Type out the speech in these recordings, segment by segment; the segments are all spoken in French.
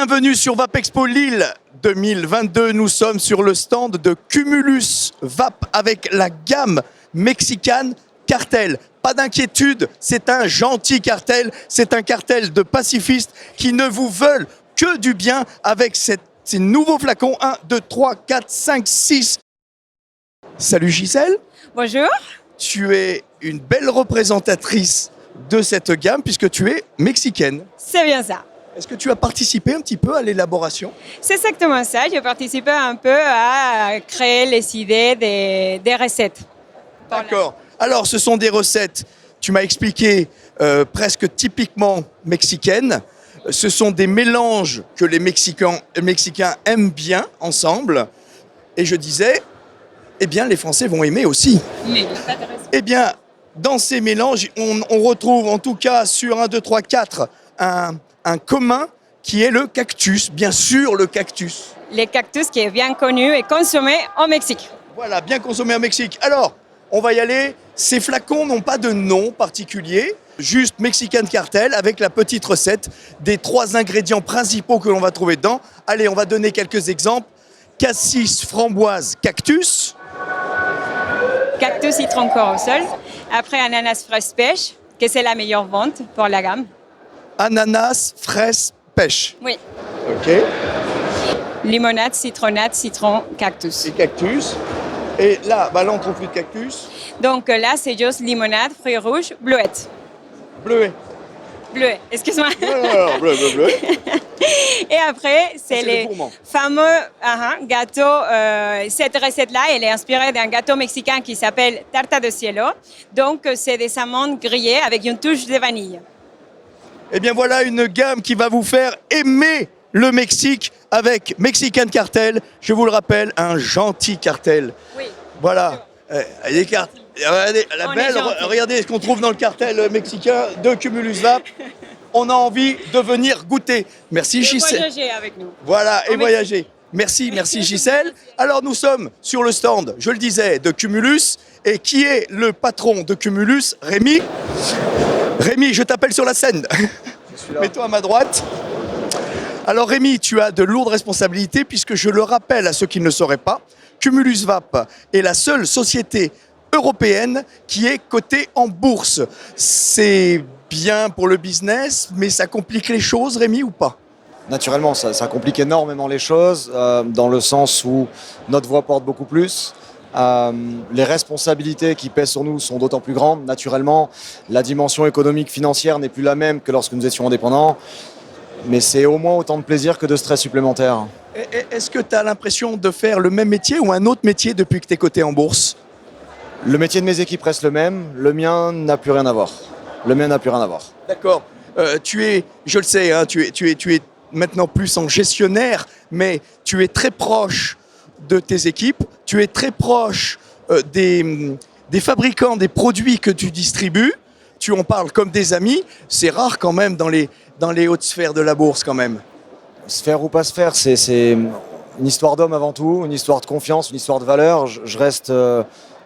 Bienvenue sur Vapexpo Lille 2022. Nous sommes sur le stand de Cumulus Vape avec la gamme Mexican Cartel. Pas d'inquiétude, c'est un gentil cartel, c'est un cartel de pacifistes qui ne vous veulent que du bien avec ces nouveaux flacons. 1, 2, 3, 4, 5, 6. Salut Gisèle. Bonjour. Tu es une belle représentatrice de cette gamme puisque tu es mexicaine. C'est bien ça. Est-ce que tu as participé un petit peu à l'élaboration? C'est exactement ça. J'ai participé un peu à créer les idées des recettes. D'accord. Alors, ce sont des recettes, tu m'as expliqué, presque typiquement mexicaines. Ce sont des mélanges que les Mexicains aiment bien ensemble. Et je disais, eh bien, les Français vont aimer aussi. Mais pas de recettes. Eh bien, dans ces mélanges, on retrouve en tout cas sur 1, 2, 3, 4 un commun qui est le cactus. Bien sûr, le cactus. Le cactus qui est bien connu et consommé au Mexique. Voilà, bien consommé au Mexique. Alors, on va y aller. Ces flacons n'ont pas de nom particulier, juste Mexican Cartel avec la petite recette des 3 ingrédients principaux que l'on va trouver dedans. Allez, on va donner quelques exemples. Cassis, framboise, cactus. Cactus citron corosol. Après, ananas fraise pêche, que c'est la meilleure vente pour la gamme. Ananas, fraise, pêche. Oui. Ok. Limonade, citronnade, citron, cactus. Et cactus. Et là, là, on trouve plus de cactus. Donc là, c'est juste limonade, fruits rouges, bleuette. Bleuet. Bleuet, excuse-moi. Non, bleu. Et après, c'est le les gourmand. fameux gâteaux. Cette recette-là, elle est inspirée d'un gâteau mexicain qui s'appelle tarta de cielo. Donc, c'est des amandes grillées avec une touche de vanille. Eh bien, voilà une gamme qui va vous faire aimer le Mexique avec Mexican Cartel. Je vous le rappelle, un gentil cartel. Oui. Voilà. Les cartes. Regardez, la On est belle, gentil. regardez ce qu'on trouve dans le cartel mexicain de Cumulus Vape. On a envie de venir goûter. Merci Et Gisèle. voyager avec nous. Voilà, et Mexique. voyager. Merci Gisèle. Alors nous sommes sur le stand, je le disais, de Cumulus. Et qui est le patron de Cumulus? Rémi. Rémi, je t'appelle sur la scène. Mets-toi à ma droite. Alors Rémi, tu as de lourdes responsabilités puisque je le rappelle à ceux qui ne le sauraient pas, Cumulus Vape est la seule société européenne qui est cotée en bourse. C'est bien pour le business, mais ça complique les choses, Rémi, ou pas? Naturellement, ça complique énormément les choses, dans le sens où notre voix porte beaucoup plus. Les responsabilités qui pèsent sur nous sont d'autant plus grandes. Naturellement, la dimension économique, financière n'est plus la même que lorsque nous étions indépendants. Mais c'est au moins autant de plaisir que de stress supplémentaire. Est-ce que tu as l'impression de faire le même métier ou un autre métier depuis que tu es coté en bourse? Le métier de mes équipes reste le même, le mien n'a plus rien à voir. D'accord. Tu es, je le sais, hein, tu es maintenant plus en gestionnaire, mais tu es très proche de tes équipes, tu es très proche des fabricants des produits que tu distribues, tu en parles comme des amis, c'est rare quand même dans les hautes sphères de la bourse quand même. Se faire ou pas se faire, c'est une histoire d'homme avant tout, une histoire de confiance, une histoire de valeur. Je reste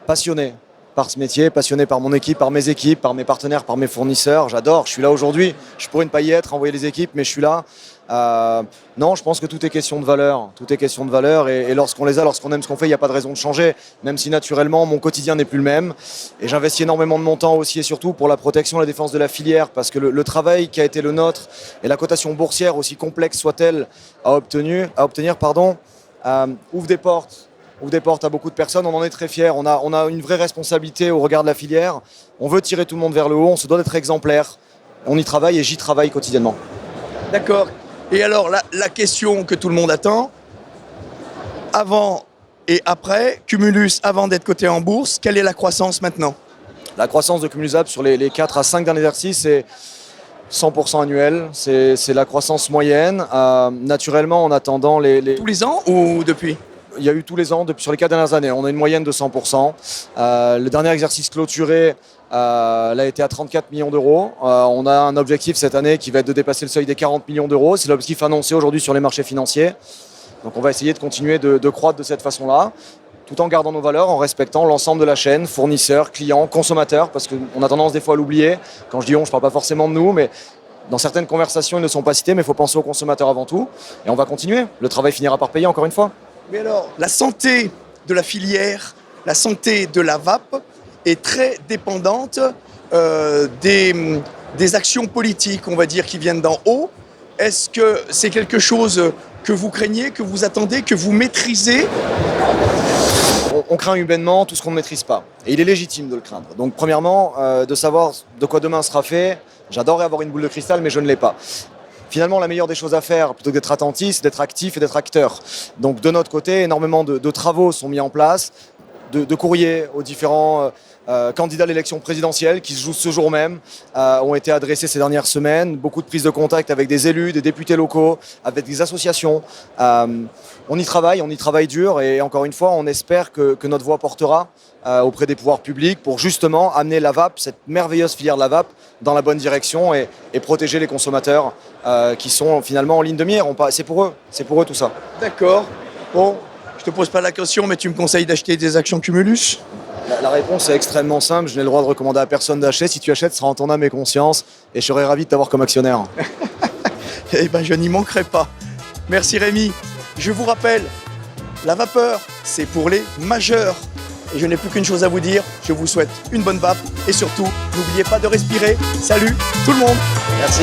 passionné par ce métier, passionné par mon équipe, par mes équipes, par mes partenaires, par mes fournisseurs. J'adore, je suis là aujourd'hui. Je pourrais ne pas y être, envoyer les équipes, mais je suis là. Non, je pense que tout est question de valeur. Tout est question de valeur et lorsqu'on les a, lorsqu'on aime ce qu'on fait, il n'y a pas de raison de changer. Même si naturellement, mon quotidien n'est plus le même. Et j'investis énormément de mon temps aussi et surtout pour la protection et la défense de la filière parce que le travail qui a été le nôtre et la cotation boursière, aussi complexe soit-elle à obtenir, ouvre des portes à beaucoup de personnes. On en est très fiers. On a une vraie responsabilité au regard de la filière. On veut tirer tout le monde vers le haut. On se doit d'être exemplaire. On y travaille et j'y travaille quotidiennement. D'accord. Et alors, la question que tout le monde attend, avant et après, Cumulus, avant d'être coté en bourse, quelle est la croissance maintenant? La croissance de Cumulus Vape sur les 4 à 5 derniers exercices, c'est 100% annuel. C'est la croissance moyenne. Naturellement, en attendant Tous les ans ou depuis? Il y a eu tous les ans sur les 4 dernières années. On a une moyenne de 100%. Le dernier exercice clôturé a été à 34 millions d'euros. On a un objectif cette année qui va être de dépasser le seuil des 40 millions d'euros. C'est l'objectif annoncé aujourd'hui sur les marchés financiers. Donc on va essayer de continuer de croître de cette façon-là, tout en gardant nos valeurs, en respectant l'ensemble de la chaîne, fournisseurs, clients, consommateurs, parce qu'on a tendance des fois à l'oublier. Quand je dis on, je ne parle pas forcément de nous, mais Dans certaines conversations, ils ne sont pas cités, mais il faut penser aux consommateurs avant tout. Et on va continuer. Le travail finira par payer, encore une fois. Mais alors, la santé de la filière, la santé de la vape est très dépendante des actions politiques, on va dire, qui viennent d'en haut. Est-ce que c'est quelque chose que vous craignez, que vous attendez, que vous maîtrisez? On craint humainement tout ce qu'on ne maîtrise pas. Et il est légitime de le craindre. Donc premièrement, de savoir de quoi demain sera fait. J'adorerais avoir une boule de cristal, mais je ne l'ai pas. Finalement, la meilleure des choses à faire, plutôt que d'être attentif, c'est d'être actif et d'être acteur. Donc de notre côté, énormément de travaux sont mis en place, de courriers aux différents candidats à l'élection présidentielle qui se jouent ce jour même, ont été adressés ces dernières semaines. Beaucoup de prises de contact avec des élus, des députés locaux, avec des associations. On y travaille dur et encore une fois, on espère que notre voix portera auprès des pouvoirs publics pour justement amener la vape, cette merveilleuse filière de la vape, dans la bonne direction et protéger les consommateurs qui sont finalement en ligne de mire. C'est pour eux tout ça. D'accord. Bon, je te pose pas la question, mais tu me conseilles d'acheter des actions Cumulus? La réponse est extrêmement simple. Je n'ai le droit de recommander à personne d'acheter. Si tu achètes, ce sera en ton âme et conscience. Et je serai ravi de t'avoir comme actionnaire. Eh ben, je n'y manquerai pas. Merci Rémi. Je vous rappelle, la vapeur, c'est pour les majeurs. Et je n'ai plus qu'une chose à vous dire. Je vous souhaite une bonne vape. Et surtout, n'oubliez pas de respirer. Salut tout le monde. Merci.